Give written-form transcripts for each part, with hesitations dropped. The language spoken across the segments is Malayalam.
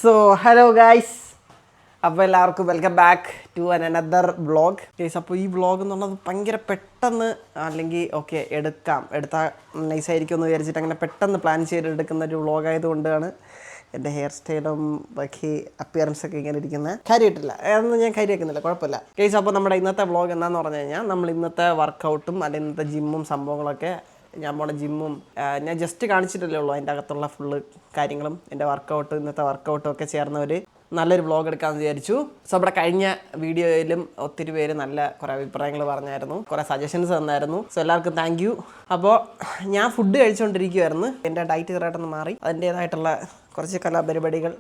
സോ ഹലോ ഗൈസ്, അപ്പോൾ എല്ലാവർക്കും welcome back to another vlog. Guys, അപ്പോൾ ഈ വ്ളോഗ് എന്ന് പറഞ്ഞത് ഭയങ്കര പെട്ടെന്ന് അല്ലെങ്കിൽ എടുത്താൽ നൈസായിരിക്കും എന്ന് വിചാരിച്ചിട്ട് അങ്ങനെ പെട്ടെന്ന് പ്ലാൻ ചെയ്തെടുക്കുന്ന ഒരു വ്ളോഗ് ആയതുകൊണ്ടാണ് എൻ്റെ ഹെയർ സ്റ്റൈലും ബാക്കി അപ്പിയറൻസൊക്കെ ഇങ്ങനെ ഇരിക്കുന്നത്. കാര്യമായിട്ടില്ല, അതൊന്നും ഞാൻ കാര്യമാക്കുന്നില്ല, കുഴപ്പമില്ല. ഗൈസ്, അപ്പോൾ നമ്മുടെ ഇന്നത്തെ വ്ളോഗ് എന്താണെന്ന് പറഞ്ഞു കഴിഞ്ഞാൽ നമ്മൾ ഇന്നത്തെ വർക്കൗട്ടും അല്ലെങ്കിൽ ഇന്നത്തെ ജിമ്മും സംഭവങ്ങളൊക്കെ ഞാൻ ജസ്റ്റ് കാണിച്ചിട്ടല്ലേ ഉള്ളൂ. അതിൻ്റെ അകത്തുള്ള ഫുള്ള് കാര്യങ്ങളും എൻ്റെ ഇന്നത്തെ വർക്കൗട്ടും ഒക്കെ ചേർന്ന ഒരു നല്ലൊരു വ്ളോഗ് എടുക്കാമെന്ന് വിചാരിച്ചു. സോ നമ്മുടെ കഴിഞ്ഞ വീഡിയോയിലും ഒത്തിരി പേര് നല്ല കുറേ അഭിപ്രായങ്ങൾ പറഞ്ഞായിരുന്നു, കുറേ സജഷൻസ് തന്നായിരുന്നു. സോ എല്ലാവർക്കും താങ്ക് യു. അപ്പോൾ ഞാൻ ഫുഡ് കഴിച്ചുകൊണ്ടിരിക്കുമായിരുന്നു. എൻ്റെ ഡയറ്റ് ചെറുതായിട്ടൊന്ന് മാറി, അതിൻ്റേതായിട്ടുള്ള കുറച്ച് കലാപരിപാടികൾ.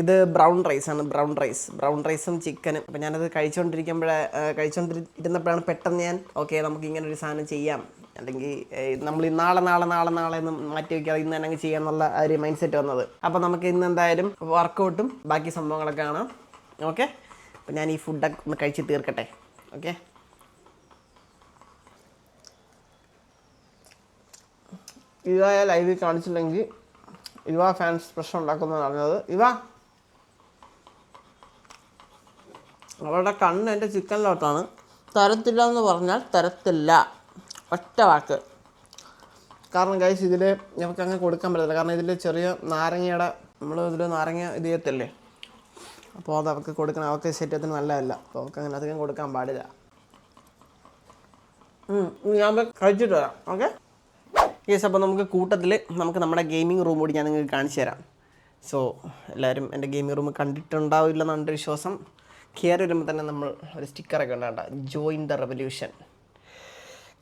ഇത് ബ്രൗൺ റൈസാണ്, ബ്രൗൺ റൈസും ചിക്കനും. അപ്പം ഞാനത് കഴിച്ചുകൊണ്ടിരുന്നപ്പോഴാണ് പെട്ടെന്ന് ഞാൻ നമുക്ക് ഇങ്ങനെ ഒരു സാധനം ചെയ്യാം, അല്ലെങ്കിൽ നമ്മൾ നാളെ എന്ന് മാറ്റി വയ്ക്കാതെ ഇന്ന് തന്നെ ചെയ്യാമെന്നുള്ള ഒരു മൈൻഡ് സെറ്റ് വന്നത്. അപ്പോൾ നമുക്ക് ഇന്ന് എന്തായാലും വർക്കൗട്ടും ബാക്കി സംഭവങ്ങളൊക്കെ കാണാം. ഓക്കെ, അപ്പം ഞാൻ ഈ ഫുഡൊക്കെ ഒന്ന് കഴിച്ച് തീർക്കട്ടെ. ഓക്കെ, ഇതായ ലൈവിൽ കാണിച്ചില്ലെങ്കിൽ ഇവ ഫാൻസ് പ്രശ്നം ഉണ്ടാക്കുന്നതാണ് അറിഞ്ഞത്. അവളുടെ കണ്ണ് എൻ്റെ ചിക്കനിലോട്ടാണ്. തരത്തില്ല എന്ന് പറഞ്ഞാൽ തരത്തില്ല, ഒറ്റ വാക്ക്. കാരണം ഗൈസ്, ഇതിൽ നമുക്ക് അങ്ങനെ കൊടുക്കാൻ പറ്റില്ല. കാരണം ഇതിൽ ചെറിയ നാരങ്ങയുടെ നാരങ്ങ ഇത് ചെയ്യത്തില്ലേ, അപ്പോൾ അത് അവർക്ക് കൊടുക്കണം. അവർക്ക് ശരീരത്തിന് നല്ലതല്ല, അപ്പോൾ അവർക്ക് അങ്ങനെ അധികം കൊടുക്കാൻ പാടില്ല. ഞാൻ കഴിച്ചിട്ട് വരാം. ഓക്കെ ഗൈസ്, അപ്പോൾ കൂട്ടത്തിൽ നമ്മുടെ ഗെയിമിംഗ് റൂം കൂടി ഞാൻ നിങ്ങൾക്ക് കാണിച്ചു തരാം. സോ എല്ലാവരും എൻ്റെ ഗെയിമിംഗ് റൂം കണ്ടിട്ടുണ്ടാവില്ലെന്നാണ് എൻ്റെ വിശ്വാസം. കയറി വരുമ്പോൾ തന്നെ നമ്മൾ ഒരു സ്റ്റിക്കറൊക്കെ ഉണ്ടാകണ്ട, ജോയിൻ ദ റെവല്യൂഷൻ.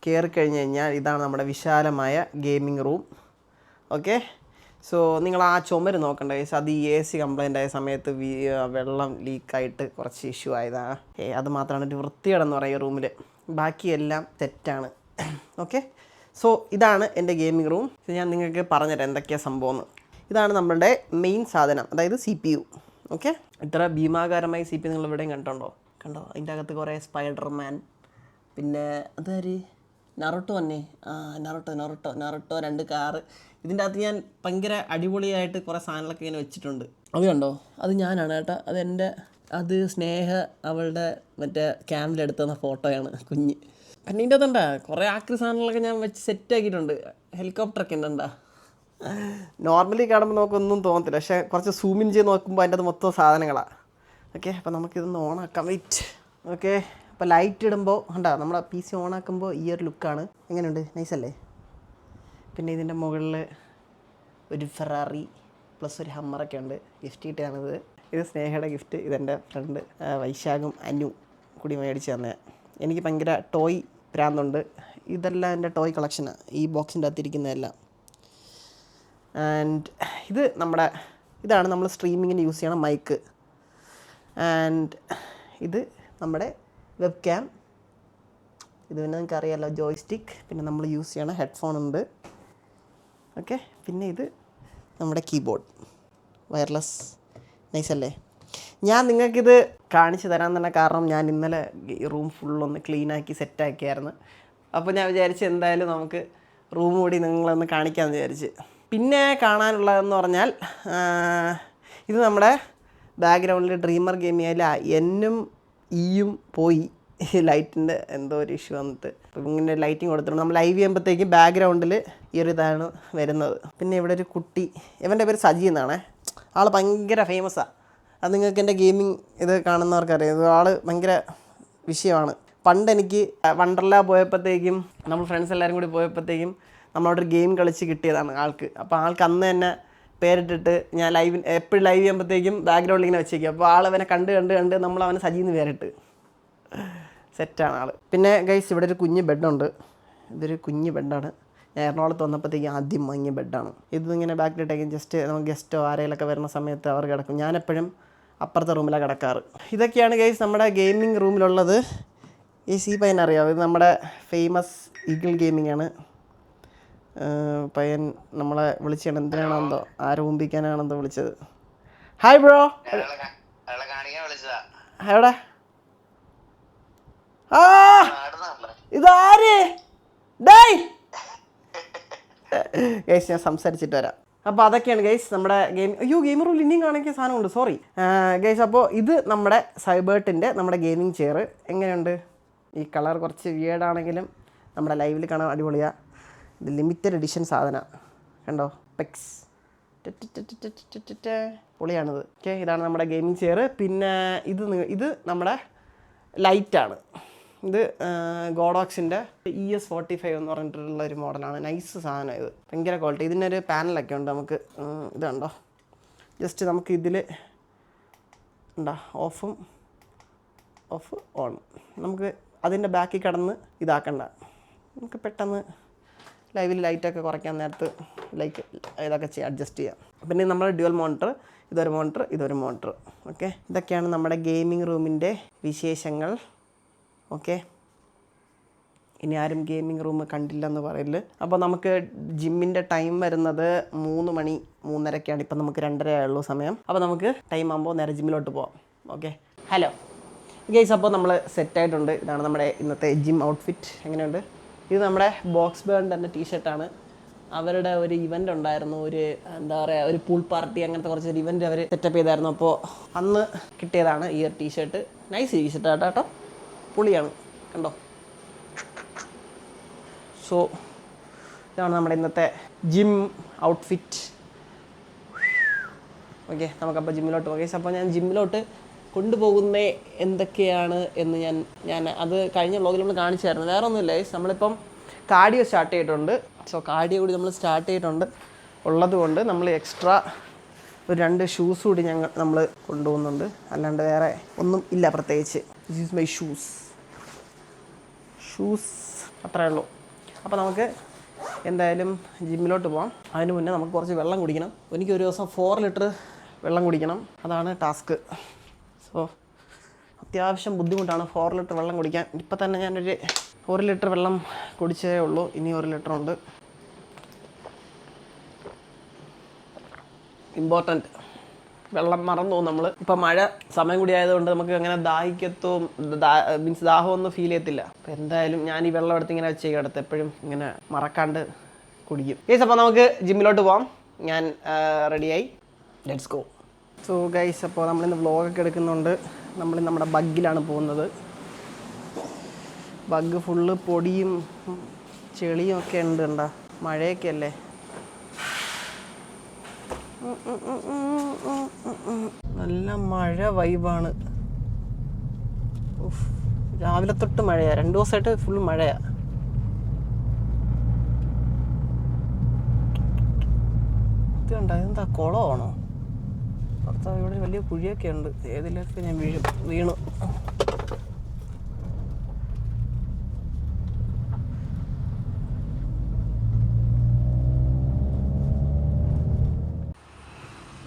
കയറി കഴിഞ്ഞ് കഴിഞ്ഞാൽ ഇതാണ് നമ്മുടെ വിശാലമായ ഗെയിമിംഗ് റൂം. ഓക്കെ, സോ നിങ്ങൾ ആ ചുമര് നോക്കണ്ട ഗൈസ്, അത് ഈ AC കംപ്ലൈൻ്റ് ആയ സമയത്ത് വെള്ളം ലീക്കായിട്ട് കുറച്ച് ഇഷ്യൂ ആയതാണ്. അത് മാത്രമാണ് ഒരു വൃത്തികേടെന്ന് പറയുക റൂമിൽ, ബാക്കിയെല്ലാം തെറ്റാണ്. ഓക്കെ, സോ ഇതാണ് എൻ്റെ ഗെയിമിംഗ് റൂം. ഞാൻ നിങ്ങൾക്ക് പറഞ്ഞുതരാം എന്തൊക്കെയാണ് സംഭവമെന്ന്. ഇതാണ് നമ്മളുടെ മെയിൻ സാധനം, അതായത് CPU. ഓക്കെ, ഇത്ര ഭീമാകാരമായി CPU നിങ്ങൾ എവിടെയും കണ്ടോ? അതിൻ്റെ അകത്ത് കുറേ സ്പൈഡർമാൻ, പിന്നെ അതാര് നറുട്ടോ തന്നെ, നറുട്ടോ 2 കാറ്. ഇതിൻ്റെ അകത്ത് ഞാൻ ഭയങ്കര അടിപൊളിയായിട്ട് കുറേ സാധനങ്ങളൊക്കെ ഇങ്ങനെ വെച്ചിട്ടുണ്ട്. അത് കണ്ടോ, അത് ഞാനാണ് കേട്ടോ. അത് സ്നേഹ അവളുടെ മറ്റേ ക്യാമിലെടുത്തുന്ന ഫോട്ടോയാണ്, കുഞ്ഞ്. പിന്നെ ഇതിൻ്റെ അകത്തുണ്ടാ കുറേ ആക്രി സാധനങ്ങളൊക്കെ ഞാൻ വെച്ച് സെറ്റാക്കിയിട്ടുണ്ട്. ഹെലികോപ്റ്ററൊക്കെ ഉണ്ടുണ്ടാ. നോർമലി കാണുമ്പോൾ നമുക്കൊന്നും തോന്നത്തില്ല, പക്ഷേ കുറച്ച് സൂമിൻ ചെയ്ത് നോക്കുമ്പോൾ അതിൻ്റെ അത് മൊത്തം സാധനങ്ങളാണ്. ഓക്കെ, അപ്പോൾ നമുക്കിതൊന്ന് ഓണാക്കാം. വെയിറ്റ്. ഓക്കെ, അപ്പോൾ ലൈറ്റ് ഇടുമ്പോൾ നമ്മുടെ PC ഓണാക്കുമ്പോൾ ഈ ഒരു ലുക്കാണ്. എങ്ങനെയുണ്ട്? നൈസല്ലേ? പിന്നെ ഇതിൻ്റെ മുകളിൽ ഒരു ഫെറാറി പ്ലസ് ഒരു ഹമ്മറൊക്കെ ഉണ്ട്. ഗിഫ്റ്റ് കിട്ടിയാണിത്. ഇത് സ്നേഹയുടെ ഗിഫ്റ്റ്. ഇതെൻ്റെ ഫ്രണ്ട് വൈശാഖും അനു കൂടി മേടിച്ച് തന്നെ. എനിക്ക് ഭയങ്കര ടോയ് ഭ്രാന്തുണ്ട്. ഇതെല്ലാം എൻ്റെ ടോയ് കളക്ഷനാണ്, ഈ ബോക്സിൻ്റെ അകത്തിരിക്കുന്നതെല്ലാം. ആൻഡ് ഇതാണ് നമ്മൾ സ്ട്രീമിങ്ങിന് യൂസ് ചെയ്യണ മൈക്ക്. ആൻഡ് ഇത് നമ്മുടെ വെബ് ക്യാം. ഇത് പിന്നെ നിങ്ങൾക്ക് അറിയാമല്ലോ, ജോയ്സ്റ്റിക്ക്. പിന്നെ നമ്മൾ യൂസ് ചെയ്യണ ഹെഡ്ഫോൺ ഉണ്ട്. ഓക്കെ, പിന്നെ ഇത് നമ്മുടെ കീബോർഡ്, വയർലെസ്. നൈസല്ലേ? ഞാൻ നിങ്ങൾക്കിത് കാണിച്ചു തരാൻ തന്നെ കാരണം ഞാൻ ഇന്നലെ റൂം ഫുള്ളൊന്ന് ക്ലീനാക്കി സെറ്റാക്കിയായിരുന്നു. അപ്പോൾ ഞാൻ വിചാരിച്ച് എന്തായാലും നമുക്ക് റൂം കൂടി നിങ്ങളൊന്ന് കാണിക്കാമെന്ന് വിചാരിച്ച്. പിന്നെ കാണാനുള്ളതെന്ന് പറഞ്ഞാൽ ഇത് നമ്മുടെ ബാക്ക്ഗ്രൗണ്ടിൽ ഡ്രീമർ ഗെയിമിങ്ങിൽ എന്നും ഇയും പോയി. ലൈറ്റിൻ്റെ എന്തോ ഒരു ഇഷ്യൂ വന്നിട്ട് ഇങ്ങനെ ലൈറ്റിങ് കൊടുത്തിട്ടുണ്ട്. നമ്മൾ ലൈവ് ചെയ്യുമ്പോഴത്തേക്കും ബാക്ക്ഗ്രൗണ്ടിൽ ഈ ഒരു ഇതാണ് വരുന്നത്. പിന്നെ ഇവിടെ ഒരു കുട്ടി, ഇവൻ്റെ പേര് സജി എന്നാണേ. ആൾ ഭയങ്കര ഫേമസാണ്. അത് നിങ്ങൾക്ക് എൻ്റെ ഗെയിമിങ് ഇത് കാണുന്നവർക്കറിയാം. ആൾ ഭയങ്കര വിഷയമാണ്. പണ്ട് എനിക്ക് വണ്ടർലാ പോയപ്പോഴത്തേക്കും നമ്മൾ ഫ്രണ്ട്സ് എല്ലാവരും കൂടി പോയപ്പോഴത്തേക്കും നമ്മളവിടെ ഒരു ഗെയിം കളിച്ച് കിട്ടിയതാണ് ആൾക്ക്. അപ്പോൾ ആൾക്ക് അന്ന് തന്നെ പേരിട്ടിട്ട് ഞാൻ എപ്പോഴും ലൈവ് ചെയ്യുമ്പോഴത്തേക്കും ബാക്ക്ഗ്രൗണ്ടിൽ ഇങ്ങനെ വെച്ചേക്കും. അപ്പോൾ അവനെ കണ്ട് നമ്മൾ അവനെ സജീന്ന് പേരിട്ട്. സെറ്റാണ് ആൾ. പിന്നെ ഗൈസ്, ഇവിടെ ഒരു കുഞ്ഞ് ബെഡുണ്ട്. ഇതൊരു കുഞ്ഞ് ബെഡാണ്. ഞാൻ എറണാകുളത്ത് വന്നപ്പോഴത്തേക്കും ആദ്യം വാങ്ങിയ ബെഡാണ്. ഇതിങ്ങനെ ബാക്കിലിട്ടേക്കും. ജസ്റ്റ് നമുക്ക് ഗസ്റ്റോ ആരെങ്കിലൊക്കെ വരുന്ന സമയത്ത് അവർ കിടക്കും. ഞാനെപ്പോഴും അപ്പുറത്തെ റൂമിലാണ് കിടക്കാറ്. ഇതൊക്കെയാണ് ഗൈസ് നമ്മുടെ ഗെയിമിംഗ് റൂമിലുള്ളത്. ഈ പയ്യൻ അറിയാം, ഇത് നമ്മുടെ ഫേമസ് ഈഗിൾ ഗെയിമിംഗ് ആണ്. പയ്യൻ നമ്മളെ വിളിച്ചാണ്, എന്തിനാണെന്തോ ആരോപിക്കാനാണെന്തോ വിളിച്ചത്. Hi bro. എവിടെ? ഇതാര്? ഡേയ് ഗൈസ്, ഞാൻ സംസാരിച്ചിട്ട് വരാം. അപ്പോൾ അതൊക്കെയാണ് ഗൈസ് നമ്മുടെ ഗെയിം റൂമിൽ ഇനിയും കാണിക്കുന്ന സാധനമുണ്ട്, സോറി ഗൈസ്. അപ്പോൾ ഇത് നമ്മുടെ സൈബേർട്ടിൻ്റെ നമ്മുടെ ഗെയിമിംഗ് ചെയർ. എങ്ങനെയുണ്ട്? ഈ കളർ കുറച്ച് വിയേർഡാണെങ്കിലും നമ്മുടെ ലൈവിൽ കാണാൻ അടിപൊളിയാണ്. ഇത് ലിമിറ്റഡ് എഡിഷൻ സാധനം കണ്ടോ, പെക്സ് പൊളിയാണിത്. ഓക്കെ, ഇതാണ് നമ്മുടെ ഗെയിമിംഗ് ചെയർ. പിന്നെ ഇത് നമ്മുടെ ലൈറ്റാണ്. ഇത് ഗോഡോക്സിൻ്റെ ES45 എന്ന് പറഞ്ഞിട്ടുള്ള ഒരു മോഡലാണ്. നൈസ് സാധനം, ഇത് ഭയങ്കര ക്വാളിറ്റി. ഇതിനൊരു പാനലൊക്കെ ഉണ്ട്. നമുക്ക് ഇതുണ്ടോ, ജസ്റ്റ് നമുക്ക് ഇതിൽ ഉണ്ടോ ഓഫ് ഓൺ. നമുക്ക് അതിൻ്റെ ബാക്കിൽ കിടന്ന് ഇതാക്കണ്ട. നമുക്ക് പെട്ടെന്ന് ലൈവിൽ ലൈറ്റൊക്കെ കുറയ്ക്കാൻ നേരത്ത് ലൈറ്റ് ഇതൊക്കെ അഡ്ജസ്റ്റ് ചെയ്യാം. പിന്നെ നമ്മൾ ഡ്യുവൽ മോണിറ്റർ, ഇതൊരു മോണിറ്റർ. ഓക്കെ, ഇതൊക്കെയാണ് നമ്മുടെ ഗെയിമിംഗ് റൂമിൻ്റെ വിശേഷങ്ങൾ. ഓക്കെ, ഇനി ആരും ഗെയിമിംഗ് റൂം കണ്ടില്ലെന്ന് പറയില്ല. അപ്പോൾ നമുക്ക് ജിമ്മിൻ്റെ ടൈം വരുന്നത് 3 മണി 3:30 ഇപ്പം നമുക്ക് 2:30 ആയുള്ളൂ സമയം. അപ്പോൾ നമുക്ക് ടൈം ആകുമ്പോൾ നേരെ ജിമ്മിലോട്ട് പോവാം. Okay, hello guys. അപ്പോൾ നമ്മൾ സെറ്റായിട്ടുണ്ട്. ഇതാണ് നമ്മുടെ ഇന്നത്തെ ജിം ഔട്ട്ഫിറ്റ്. എങ്ങനെയുണ്ട്? ഇത് നമ്മുടെ ബോക്സ് ബേണിൻ്റെ ടീഷർട്ടാണ്. അവരുടെ ഒരു ഇവൻ്റ് ഉണ്ടായിരുന്നു, ഒരു എന്താ പറയുക, ഒരു പൂൾ പാർട്ടി, അങ്ങനത്തെ കുറച്ചൊരു ഇവൻ്റ് അവർ സെറ്റപ്പ് ചെയ്തായിരുന്നു. അപ്പോൾ അന്ന് കിട്ടിയതാണ് ഈ ഒരു ടീഷർട്ട്. നൈസ് ടീഷർട്ടാണ് കേട്ടോ, പൊളിയാണ് കണ്ടോ. സോ ഇതാണ് നമ്മുടെ ഇന്നത്തെ ജിം ഔട്ട്ഫിറ്റ്. ഓക്കെ, നമുക്കപ്പോൾ ജിമ്മിലോട്ട് പോകാം. അപ്പോൾ ഞാൻ ജിമ്മിലോട്ട് കൊണ്ടുപോകുന്ന എന്തൊക്കെയാണ് എന്ന് ഞാൻ അത് കഴിഞ്ഞ വ്ളോഗിൽ നമ്മൾ കാണിച്ചായിരുന്നു. വേറെ ഒന്നുമില്ല, നമ്മളിപ്പം കാർഡിയോ സ്റ്റാർട്ട് ചെയ്തിട്ടുണ്ട്. സോ കാർഡിയോ കൂടി നമ്മൾ സ്റ്റാർട്ട് ചെയ്തിട്ടുണ്ട് ഉള്ളത് കൊണ്ട് നമ്മൾ എക്സ്ട്രാ ഒരു 2 ഷൂസ് കൂടി നമ്മൾ കൊണ്ടുപോകുന്നുണ്ട്. അല്ലാണ്ട് വേറെ ഒന്നും ഇല്ല പ്രത്യേകിച്ച്. ദിസ് ഈസ് മൈ ഷൂസ് അത്രേ ഉള്ളൂ. അപ്പോൾ നമുക്ക് എന്തായാലും ജിമ്മിലോട്ട് പോകാം. അതിന് മുന്നേ നമുക്ക് കുറച്ച് വെള്ളം കുടിക്കണം. എനിക്ക് ഒരു ദിവസം 4 ലിറ്റർ വെള്ളം കുടിക്കണം, അതാണ് ടാസ്ക്. സോ അത്യാവശ്യം ബുദ്ധിമുട്ടാണ് 4 ലിറ്റർ വെള്ളം കുടിക്കാൻ. ഇപ്പം തന്നെ ഞാനൊരു 1 ലിറ്റർ വെള്ളം കുടിച്ചേ ഉള്ളൂ, ഇനി 1 ലിറ്റർ ഉണ്ട്. ഇമ്പോർട്ടൻറ്റ്, വെള്ളം മറന്നു പോകും നമ്മൾ. ഇപ്പം മഴ സമയം കൂടി ആയതുകൊണ്ട് നമുക്ക് അങ്ങനെ മീൻസ് ദാഹമൊന്നും ഫീൽ ചെയ്യത്തില്ല. അപ്പോൾ എന്തായാലും ഞാൻ ഈ വെള്ളം എടുത്ത് ഇങ്ങനെ വെച്ച് കിടത്ത് എപ്പോഴും ഇങ്ങനെ മറക്കാണ്ട് കുടിക്കും. ഗൈസ്, അപ്പോൾ നമുക്ക് ജിമ്മിലോട്ട് പോകാം. ഞാൻ റെഡിയായി, ലെറ്റ്സ് ഗോ. സോ ഗൈസ്, അപ്പോൾ നമ്മളിന്ന് വ്ളോഗൊക്കെ എടുക്കുന്നുണ്ട്. നമ്മളിന്ന് നമ്മുടെ ബഗ്ഗിലാണ് പോകുന്നത്. ബഗ്ഗ് ഫുള്ള് പൊടിയും ചെളിയും ഒക്കെ ഉണ്ട്. കണ്ടോ, മഴയൊക്കെ അല്ലേ. നല്ല മഴ വൈബാണ്. രാവിലെ തൊട്ട് മഴയാണ്, 2 ദിവസമായിട്ട് ഫുൾ മഴയാണ്. ഇത് കണ്ടോ, ഇതെന്താ കുളമാണോ? ഭർത്താവ് ഇവിടെ വലിയ കുഴിയൊക്കെ ഉണ്ട്, ഏതിലൊക്കെ ഞാൻ വീണു.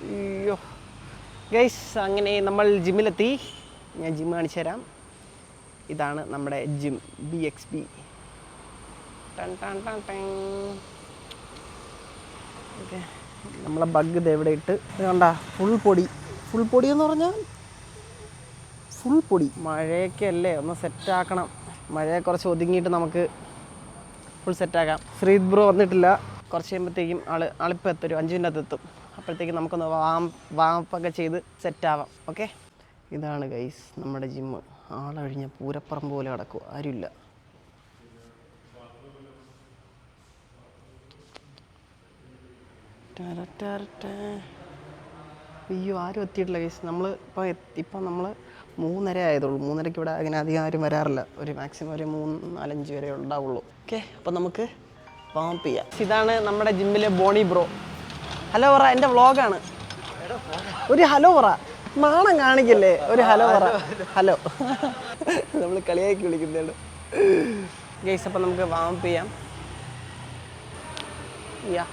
അയ്യോ ഗൈസ്, അങ്ങനെ നമ്മൾ ജിമ്മിലെത്തി. ഞാൻ ജിം കാണിച്ചു തരാം. ഇതാണ് നമ്മുടെ ജിം, BXB. ഓക്കെ, നമ്മളെ ബഗ് ഇത് എവിടെ ഇട്ട് കണ്ട, ഫുൾ പൊടി എന്ന് പറഞ്ഞാൽ ഫുൾ പൊടി. മഴയൊക്കെ അല്ലേ, ഒന്ന് സെറ്റാക്കണം. മഴയെ കുറച്ച് ഒതുങ്ങിയിട്ട് നമുക്ക് ഫുൾ സെറ്റാക്കാം. ശ്രീത് ബ്രോ വന്നിട്ടില്ല, കുറച്ച് കഴിയുമ്പോഴത്തേക്കും ആളിപ്പോൾ എത്തും, ഒരു 5 മിനിറ്റ് എത്തും. അപ്പോഴത്തേക്കും നമുക്കൊന്ന് വാമപ്പൊക്കെ ചെയ്ത് സെറ്റാവാം. ഓക്കെ, ഇതാണ് ഗൈസ് നമ്മുടെ ജിമ്മ്. ആളഴിഞ്ഞ പൂരപ്പറമ്പ് പോലെ കിടക്കും, ആരുമില്ല. അയ്യോ, ആരും എത്തിയിട്ടില്ല ഗൈസ്. ഇപ്പം നമ്മൾ 3:30 ആയതുള്ളൂ. 3:30 ഇവിടെ അങ്ങനെ അധികം ആരും വരാറില്ല. ഒരു മാക്സിമം ഒരു 3-4-5 വരെ ഉണ്ടാവുള്ളൂ. ഓക്കെ, അപ്പം നമുക്ക് വാമപ്പ് ചെയ്യാം. ഇതാണ് നമ്മുടെ ജിമ്മിലെ ബോണി ബ്രോ. ഹലോ പറ, എൻ്റെ വ്ളോഗാണ്. ഒരു ഹലോ പറ, നാണം കാണിക്കല്ലേ, ഒരു ഹലോ പറ. ഹലോ നമ്മൾ കളിയാക്കി വിളിക്കുന്നുണ്ട് ഗൈസ്. അപ്പം നമുക്ക് വാമപ്പ് ചെയ്യാം. യാ,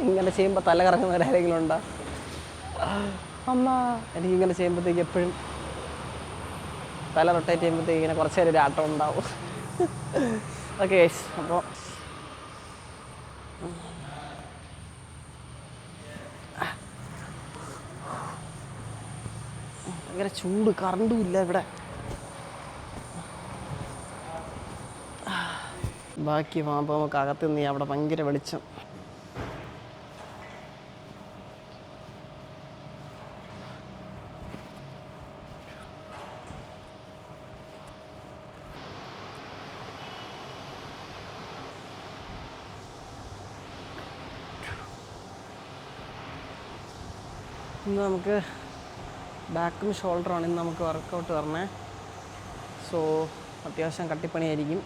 ഇങ്ങനെ ചെയ്യുമ്പോൾ തല കറങ്ങുന്നവരാരെങ്കിലും ഉണ്ടോ? അമ്മ, എനിക്കിങ്ങനെ ചെയ്യുമ്പോഴത്തേക്ക് എപ്പോഴും തല റൊട്ടേറ്റ് ചെയ്യുമ്പോഴത്തേക്ക് ഇങ്ങനെ കുറച്ച് നേരം ഒരു ആട്ടം ഉണ്ടാവും. ഓക്കെ അപ്പോൾ ഭയങ്കര ചൂട്, കറണ്ടും ഇല്ല ഇവിടെ. ബാക്കി പോകുമ്പോൾ നമുക്ക് അകത്ത് നിന്ന് അവിടെ ഭയങ്കര വെളിച്ചം. ഇന്ന് നമുക്ക് ബാക്കും ഷോൾഡറാണ് ഇന്ന് നമുക്ക് വർക്കൗട്ട് വരണേ. സോ അത്യാവശ്യം കട്ടിപ്പണിയായിരിക്കും,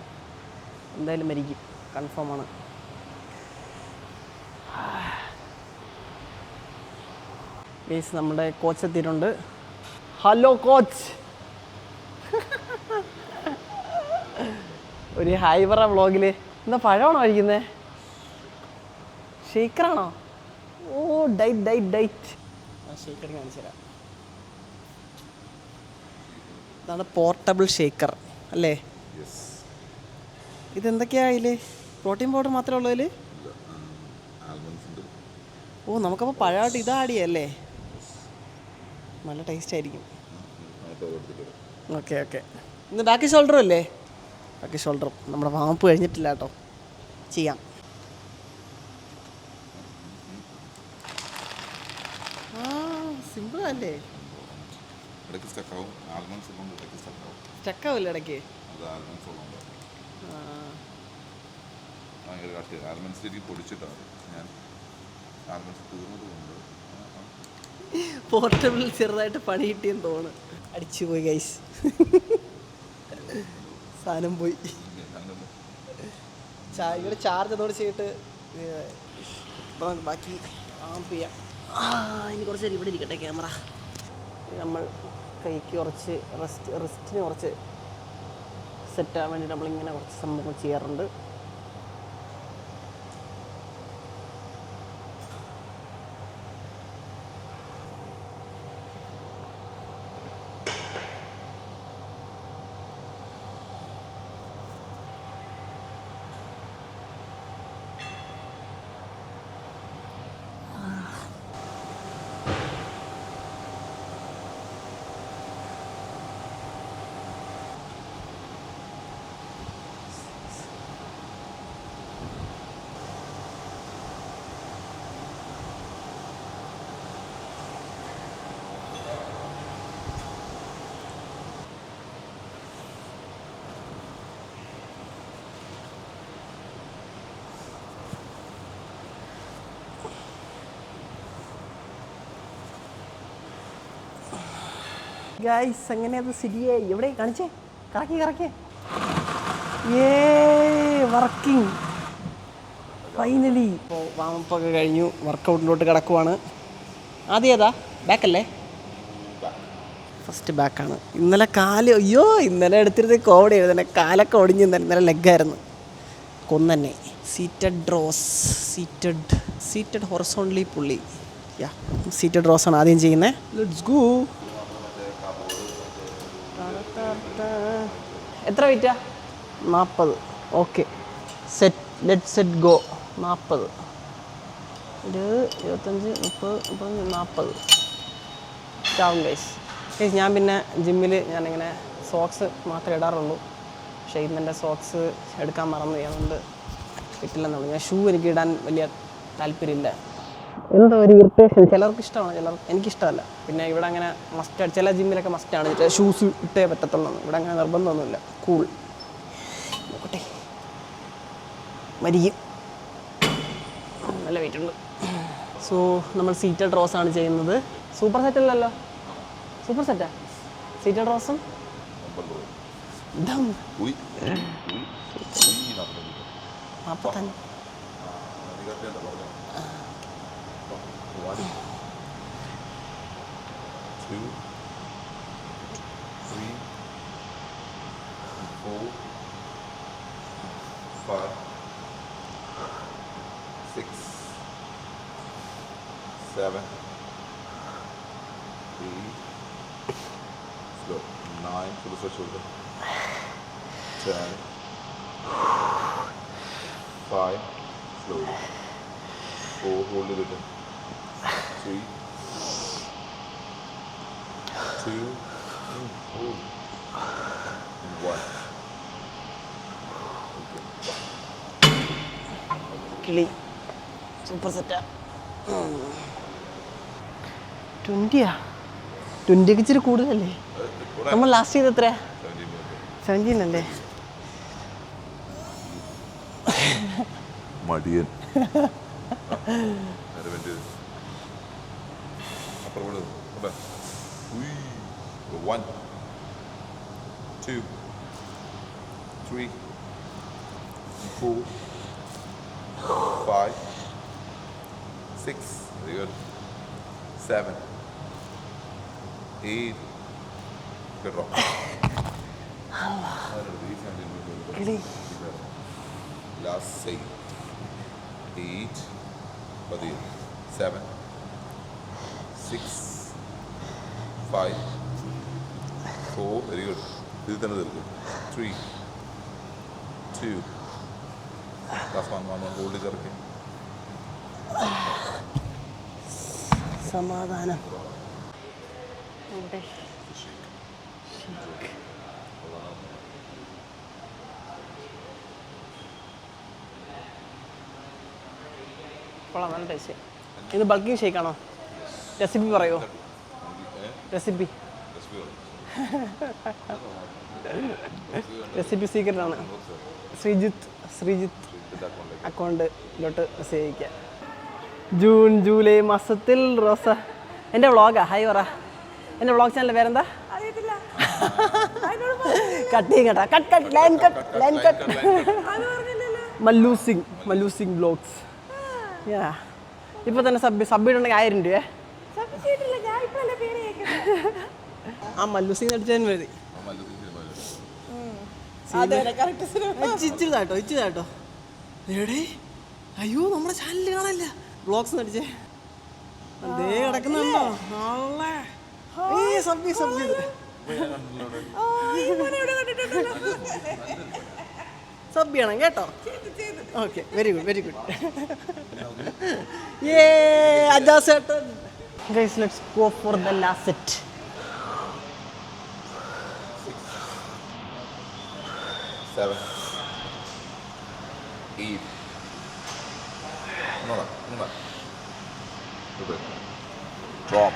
എന്തായാലും മരിക്കും, കൺഫേമാണ്. പ്ലീസ് നമ്മുടെ കോച്ച് എത്തിയിട്ടുണ്ട്. Hello coach. ഒരു ഹായ് പറ വ്ളോഗിൽ. എന്താ പഴമാണോ കഴിക്കുന്നത്? ഷേക്കറാണോ? ഓ ഡൈറ്റ് ഡൈറ്റ് ഡൈറ്റ്. ആ ഷേക്കർ കാണിച്ചു തരാം. ഇതാണ് പോർട്ടബിൾ ഷേക്കർ അല്ലേ? ഇതെന്തൊക്കെയാ അതിൽ? പ്രോട്ടീൻ പൗഡർ മാത്രമേ ഉള്ളൂ അതിൽ? ഓ നമുക്കപ്പോൾ പഴമായിട്ട് ഇത് ആഡ് ചെയ്യല്ലേ? നല്ല ടേസ്റ്റ് ആയിരിക്കും. Okay okay. ഇന്ന് ബാക്കി ഷോൾഡറും അല്ലേ? ബാക്കി ഷോൾഡറും നമ്മുടെ വാമ്പ് കഴിഞ്ഞിട്ടില്ല കേട്ടോ, ചെയ്യാം. ആ സിമ്പിൾ അല്ലേ? സ്റ്റക്കാവില്ല ഇടയ്ക്ക്. പോർട്ടബിൾ ചെറുതായിട്ട് പണി കിട്ടിയെന്ന് തോന്നുന്നു. അടിച്ചു പോയി ഗൈസ്, സാധനം പോയി. ഇവിടെ ചാർജ് അതോട് ചെയ്തിട്ട് ബാക്കി ആംപ് ചെയ്യാം. ഇനി കുറച്ച് നേരം ഇവിടെ ഇരിക്കട്ടെ ക്യാമറ. നമ്മൾ കൈക്ക് കുറച്ച് റിസ്റ്റിന് കുറച്ച് സെറ്റാകാൻ വേണ്ടി നമ്മളിങ്ങനെ കുറച്ച് സംഭവങ്ങൾ ചെയ്യാറുണ്ട്. ഗൈസ് അങ്ങനെ അത് ശരിയായി. എവിടെ കാണിച്ചേ? കറക്കേ. Working finally. ഇപ്പോൾ വാമപ്പൊക്കെ കഴിഞ്ഞു, വർക്കൗട്ടിലോട്ട് കിടക്കുവാണ്. ആദ്യം ഏതാ? ബാക്കല്ലേ? ഫസ്റ്റ് ബാക്കാണ്. ഇന്നലെ കാല്, അയ്യോ ഇന്നലെ എടുത്തിരുന്ന കോമഡി ആയിരുന്നു. കാലൊക്കെ ഒടിഞ്ഞു. ഇന്നലെ ലെഗായിരുന്നു കൊന്നെ. സീറ്റഡ് ഹൊറിസോണ്ടലി പുള്ളി. സീറ്റഡ് റോസാണ് ആദ്യം ചെയ്യുന്നത്. Let's go. എത്ര വെയിറ്റാ? 40. Okay set go. 40, 25, 30, 40 ചാവും ഗൈസ്. ഞാൻ പിന്നെ ജിമ്മിൽ ഞാനിങ്ങനെ സോക്സ് മാത്രമേ ഇടാറുള്ളൂ. പക്ഷേ ഇന്നെൻ്റെ സോക്സ് എടുക്കാൻ മറന്നു. അതുകൊണ്ട് കിട്ടില്ലെന്നുള്ളൂ. ഞാൻ ഷൂ എനിക്ക് ഇടാൻ വലിയ താല്പര്യമില്ല. എന്തോ ഒരു ഇറിറ്റേഷൻ. ചിലർക്ക് ഇഷ്ടമാണ്, എനിക്കിഷ്ടമല്ല. പിന്നെ ഇവിടെ അങ്ങനെ മസ്റ്റാണ്, ചില ജിമ്മിലൊക്കെ മസ്റ്റാണ് ഷൂസ് ഇട്ടേ പറ്റത്തുള്ളൂ. ഇവിടെ അങ്ങനെ നിർബന്ധമൊന്നുമില്ല. കൂൾ. നോക്കട്ടെ, മരിക്കും. നല്ല വെയിറ്റ് ഉണ്ട്. സോ നമ്മൾ സീറ്റഡ് റോസാണ് ചെയ്യുന്നത്. സൂപ്പർ സെറ്റല്ലല്ലോ? സൂപ്പർ സെറ്റാ സീറ്റഡ് റോസും. അപ്പോൾ തന്നെ 1, 2, 3, 4, 5, 6, 7, 8, 9 for the first shoulder, 10, 5, slowly. 4, hold it again. 3, 2, hold. And 1. കിളി സൂപ്പർ സെറ്റാ. 20 ഒക്കെ ഇച്ചിരി കൂടുതലല്ലേ? നമ്മൾ ലാസ്റ്റ് ചെയ്ത് എത്രയാ? 17 അല്ലേ? മടിയൻ. One, 2, 3, 4, 5, 6, very good. 7, 8, good rock. കിളി Last 6, 8, 7, 6, 5, 4, very good. This is another good. 3, 2, last one, hold it again. സമാധാനം. കൊള്ളാം, നല്ല ടേസ്റ്റ്. ഇത് ബൾക്കിംഗ് ഷേക്കാണോ? റെസിപ്പി പറയുമോ? റെസിപ്പി സീക്രട്ട് ആണ്. ശ്രീജിത്ത് അക്കൗണ്ടിലോട്ട് മെസ്സേജ് അയക്കാം. ജൂൺ ജൂലൈ മാസത്തിൽ റോസ. എൻ്റെ വ്ളോഗാ? ഹായ് പറ. എൻ്റെ വ്ളോഗ് ചാനൽ പേരെന്താ? കട്ട് ചെയ്യും കേട്ടോ. Cut line cut. Mallu Singh vlogs. ഇപ്പൊ തന്നെ സബ് ഇട്ടുണ്ടെങ്കിൽ 1000 രൂപ. ആ മല്ലു സിംഗ് അടിച്ചാൽ മതി. ഇച്ചിരിതാട്ടോ. എടേ അയ്യോ, നമ്മുടെ ചാനലിൽ കാണാനില്ല. വ്ളോഗ്സ് അടിച്ചേ അതേ കിടക്കുന്നുണ്ടോ? സബ് ചെയ്യണം കേട്ടോ. Okay, very good. Guys, let's go for the last set. 7, 8. No. Good. Drop.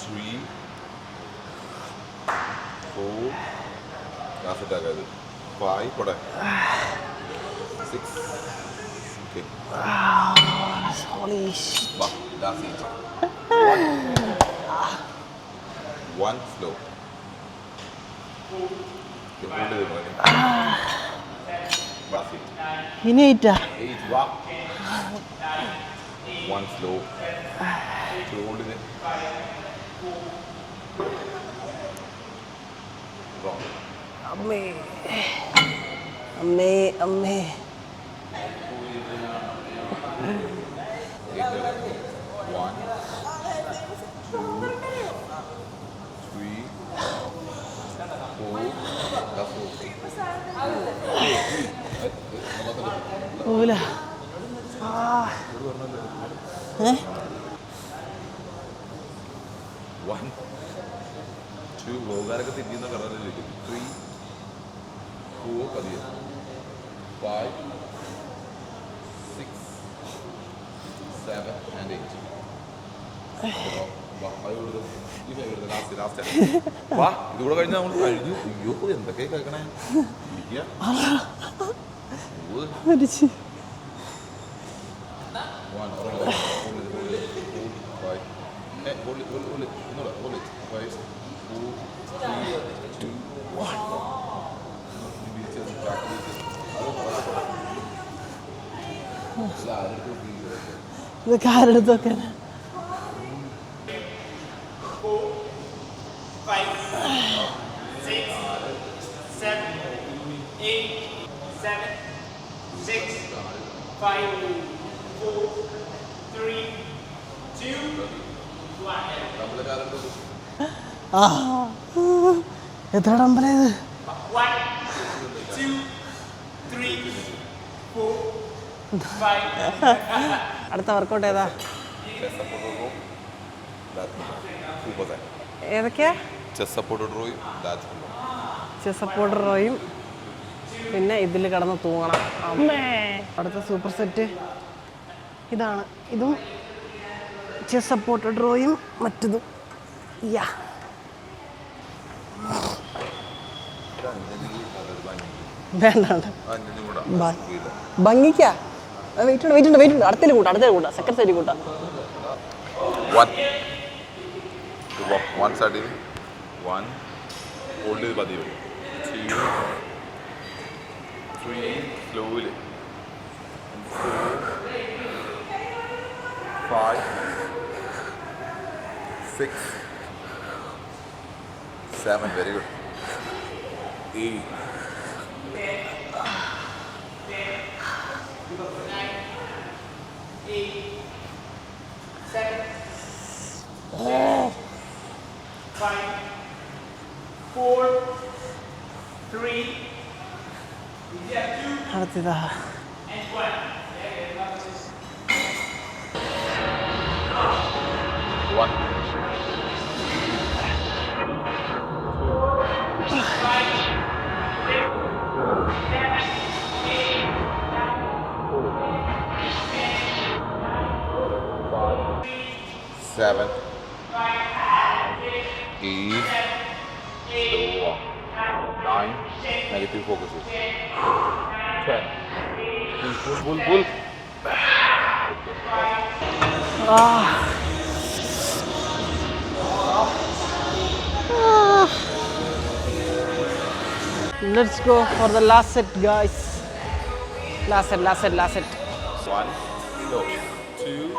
3, 4. Last attack. 5. What? 6. Okay. Holy shit. Last 8. 1 slow. ഇനി 8. 8 rock. 1 slow. 2 hold it. Rock. അമ്മേ. 1, 2, 3, 4. That's okay. ഓല. ഏ 1, 2. റോഗാരൊക്കെ തിരിയുന്ന കളറിലേക്ക്. 3, 4. 5, 6, 7 and 8. ഇതുകൂടെ കഴിഞ്ഞ നമ്മൾ കഴിഞ്ഞു. അയ്യോ, എന്തൊക്കെ കേൾക്കണേ. ഇതൊക്കെ ആരെടുത്തൊക്കെ 5, 6, 7, 8, 7, 6, 5, 4, 3, 2, 1. എത്ര ഡമ്പലാ ഇത്? 1, 2, 3, 4, 5. അടുത്ത വർക്കൗട്ട് ഏതാ? Chest supported row. That's super set. ഏതൊക്കെയാ? Chest supported row. That's chest supporter റോയും പിന്നെ ഇതിൽ കിടന്ന് തൂങ്ങണം. അമ്മേ. അടുത്ത സൂപ്പർ സെറ്റ് ഇതാണ്. ഇതും ചെസ് സപ്പോർട്ടഡ് റോയും മറ്റതും. യാ വേണ്ട ഭംഗിക്കാ. വെയിറ്റ് ഉണ്ട് അടുത്തേക്ക് കൂട്ടാ സെക്കൻഡ് സൈഡിൽ കൂട്ടാ. one side in. One. Hold it, buddy. 2, 3, slowly. 4, 5, 6, 7. Very good. 8. 7, 5, 4, 3, അടുത്തതാ. and 1. 1. 7, 8, 9, negative focuses. 10. Pull. Let's go for the last set, guys. Last set. 1, slow. 2,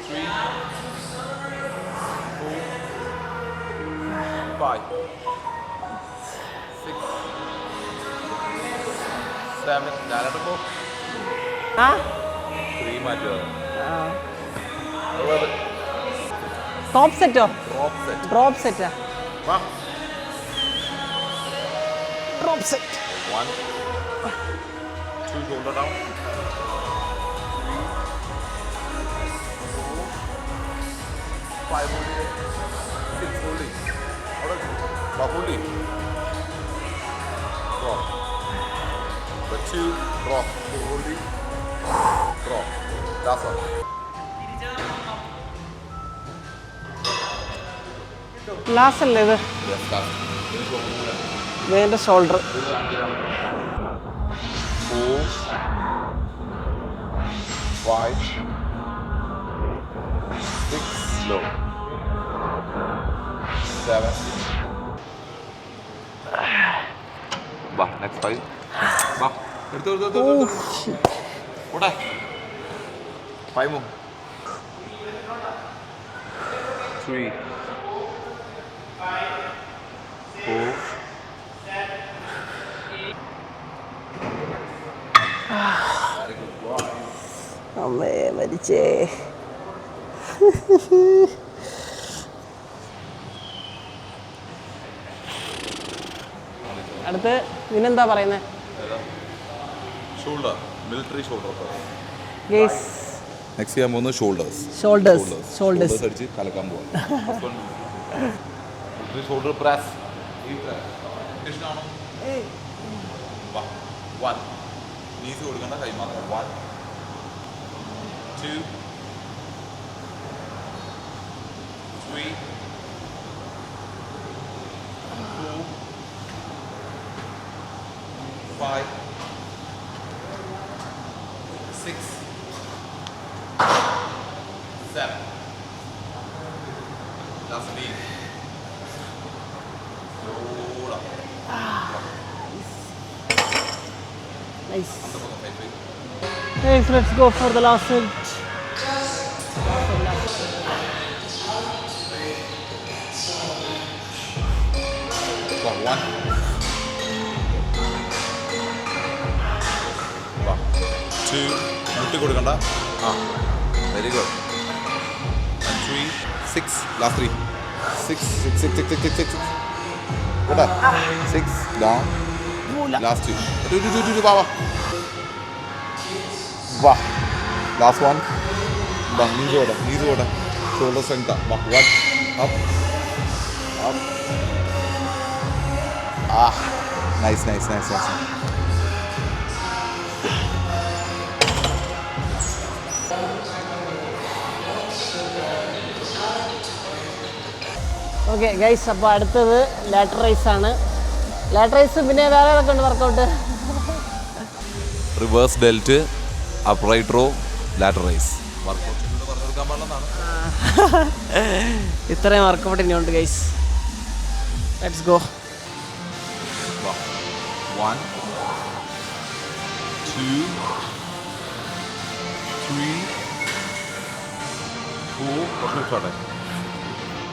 3, 4, 5, 6, 7. ഞാനോട്ട് പോ. ആ 3 മാറ്റുക. ടോപ്പ് സെറ്റോ? Drop set. ഡ്രോപ്പ് സെറ്റാ? വാ. Drop set. 1, 2, shoulder down. 3, 4, 5 holding. 6 holding. Holding. Drop. The 2, drop. 4 holding. Drop. That's all. Last അല്ലേ ഇത്? Yes, that's it. ഇതിൻ്റെ shoulder. 4, 5, 6, slow. 7. Bah, next 5. Bah, എടുത്തു. ഓടെ 5 more. 3, 4. അമ്മേ മരിച്ചേ. അടുത്ത് ഇതിനെന്താ പറയുന്നത്? Shoulder, military shoulder. Guys next ചെയ്യാൻ പോകുന്നത് ഷോൾഡേഴ്സ് അടിച്ച് കലക്കാൻ പോകാം. Shoulder press. വൺ നീസ് കൊടുക്കേണ്ട കൈ മാത്രം. 1, 2, 3, 4, 5, 6, 7. That's me. Roll up. Nice. Hey, let's go for the last set. Got 1. Got 2. മുട്ടി കൊടുക്കണ്ട. Very good. 3, 6. Last 3. 6. Good. 6 down. Last 2. Do. Baba. Wow. Last one. Down. Knees over. Shoulder strength up. 1. Up. Nice. Okay guys, അപ്പോൾ അടുത്തത് ലാറ്റർ റൈസ് ആണ്. ലാറ്റർ റൈസ് പിന്നെ വേറെ ഏതൊക്കെ ഉണ്ട് workout? Reverse delt, upright row, lateral raise. ഇത്രയും വർക്കൗട്ട് ഇനിയുണ്ട് guys. Let's go. 1 2 3 4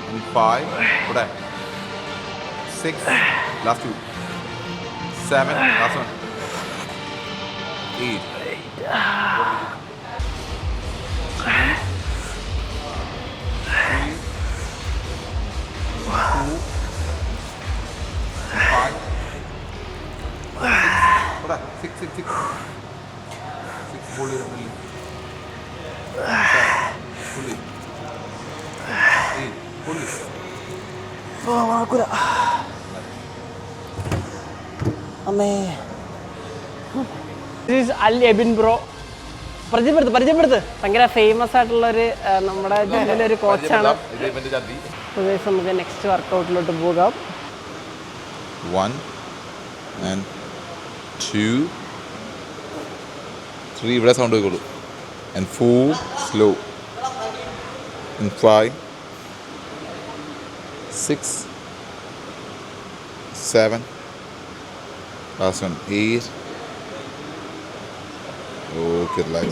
and 5 6 last 2 7 last one 8 6 fully അമ്മേ. അൽ എബിൻ ബ്രോ. പരിചയപ്പെടുത്ത്. ഭയങ്കര ഫേമസ് ആയിട്ടുള്ളൊരു നമ്മുടെ ജില്ലയിലൊരു കോച്ചാണ്. നമുക്ക് നെക്സ്റ്റ് വർക്കൗട്ടിലോട്ട് പോകാം. 1 and 2 3 ഇവിടെ sound കേൾക്കുള്ളൂ and 4 slow and 5 6 7 last one 8 okay relax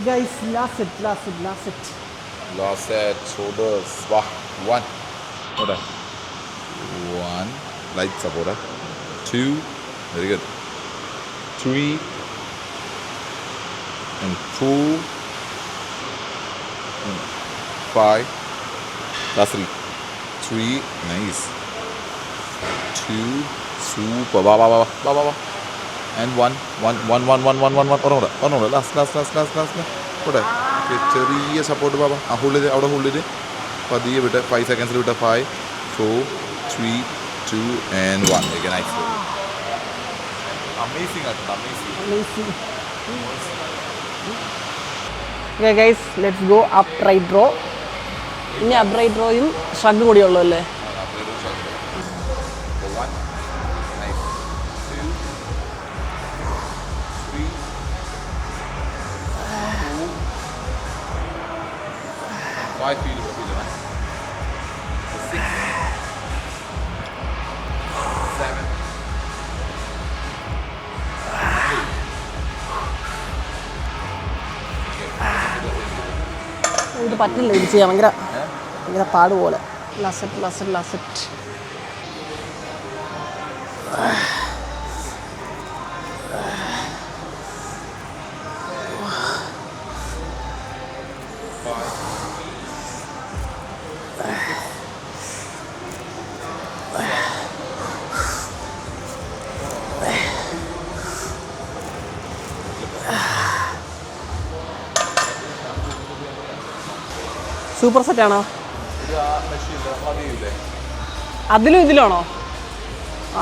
Guys, last set. last set shoulders 1 order 1 light support 2 very good 3 and 4 and 5 last 3 nice 2 super ba and 1 last ഇവിടെ ചെറിയ സപ്പോർട്ട് ബാബ ആ ഹുള്ളിൽ അവിടെ ഹുള്ളിൽ പതിയെ വിട്ട് 5 സെക്കൻഡ്സിൽ വിട്ട് 5 4 3 2 and 1 again nice amazing Okay guys, let's go upright row. ഇനി upright rowയും ഷ്രഗും കൂടി ഉള്ളൂ അല്ലേ? 1 nice 2 3 4 5 feet 6 7 ഇത് പറ്റില്ല, ഇത് ചെയ്യാൻ ഭയങ്കര പാട് പോലെ. ലാസ്റ്റ് സൂപ്പർ സെറ്റ് ആണോ? അതിലും ഇതിലാണോ?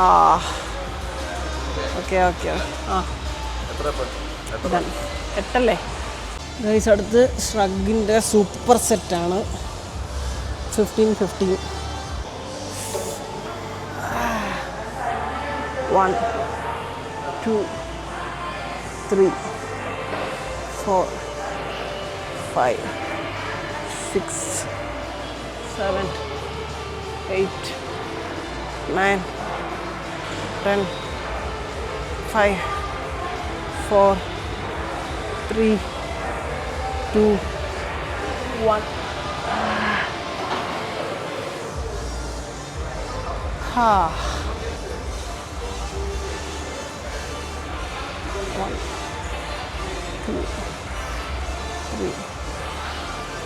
ആ ഓക്കെ ആ 8 ഗൈസ്. അടുത്ത് ഷ്രഗിൻ്റെ സൂപ്പർ സെറ്റാണ് 15-15. 1 2 3 4 5 6 7 8 9 10 5 4 3 2 1 ha 1 2 3,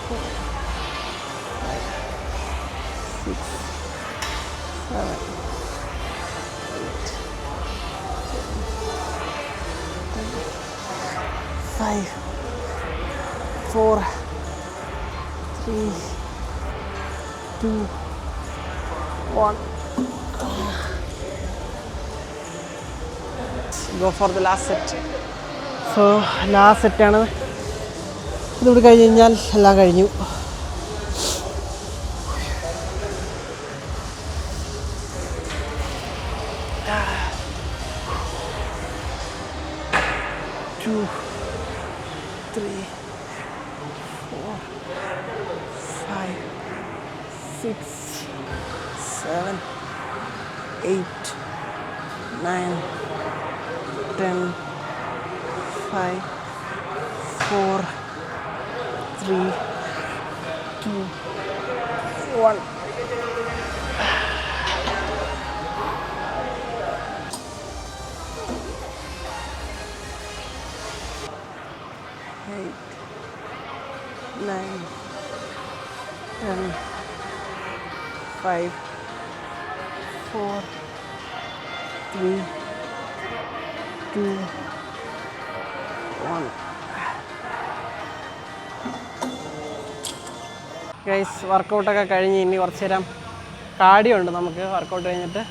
4, 5, 6, 7, 8, 5, 4, 3, 2, 1. Go for the last set. So last സെറ്റാണ്. ഇതുകൂടി കഴിഞ്ഞ് കഴിഞ്ഞാൽ എല്ലാം കഴിഞ്ഞു. Two, 3, 4, 5, 6, 7, 8, 9, 10, 5, 4, 3, 2, 1. Eight, 9, 10, 5, 4, 3, 2, 1. ഗൈസ് വർക്കൗട്ടൊക്കെ കഴിഞ്ഞ് ഇനി കുറച്ച് നേരം കാർഡിയോ ഉണ്ട് നമുക്ക് വർക്കൗട്ട് കഴിഞ്ഞിട്ട്.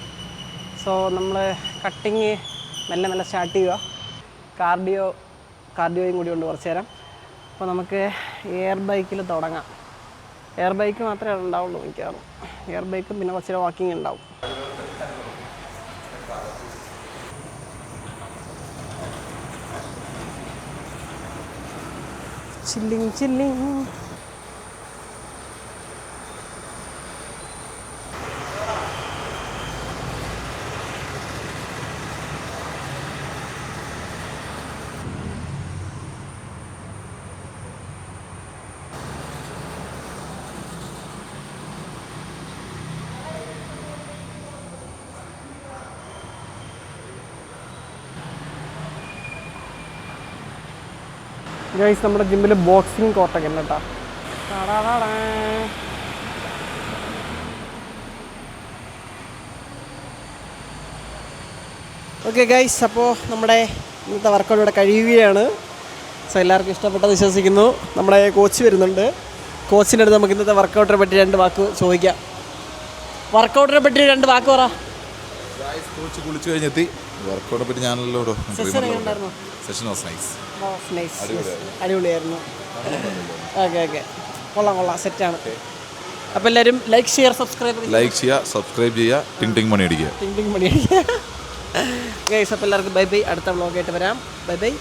സോ നമ്മൾ കട്ടിങ് മെല്ലെ മെല്ലെ സ്റ്റാർട്ട് ചെയ്യുക. കാർഡിയോയും കൂടി ഉണ്ട് കുറച്ച് നേരം. അപ്പോൾ നമുക്ക് എയർ ബൈക്കിൽ തുടങ്ങാം. എയർ ബൈക്ക് മാത്രമേ ഉണ്ടാവുള്ളൂ മിക്കവാറും. എയർ ബൈക്കും പിന്നെ കുറച്ച് നേരം വാക്കിംഗ് ഉണ്ടാവും. ചില്ലിങ് ഗൈസ് നമ്മുടെ ജിമ്മിൽ ബോക്സിങ് കോർട്ടൊക്കെ ഉണ്ട് കേട്ടോ. ഓക്കെ ഗൈസ്, അപ്പോൾ നമ്മുടെ ഇന്നത്തെ വർക്കൗട്ട് ഇവിടെ കഴിയുകയാണ്. സോ എല്ലാവർക്കും ഇഷ്ടപ്പെട്ടെന്ന് വിശ്വസിക്കുന്നു. നമ്മുടെ കോച്ച് വരുന്നുണ്ട്. കോച്ചിൻ്റെ അടുത്ത് നമുക്ക് ഇന്നത്തെ വർക്കൗട്ടിനെ പറ്റി 2 വാക്ക് ചോദിക്കാം. വർക്കൗട്ടിനെ പറ്റി 2 വാക്ക് പറ. കോച്ച് കുളിച്ച് കഴിഞ്ഞെത്തി. വർക്കൗട്ടിനെ പറ്റി ഞാനല്ലോ സെഷൻ വാസ് നൈസ്. അടിപൊളിയായിരുന്നു. ഓക്കെ കൊള്ളാം സെറ്റാണ്. അപ്പോൾ എല്ലാവരും ലൈക്ക് ചെയ്യുക, സബ്സ്ക്രൈബ് ചെയ്യുക, ടിങ് മണി അടിക്കുക. ഗൈസ് അപ്പോൾ എല്ലാവർക്കും ബൈ. അടുത്ത വ്ളോഗായിട്ട് വരാം. ബൈ.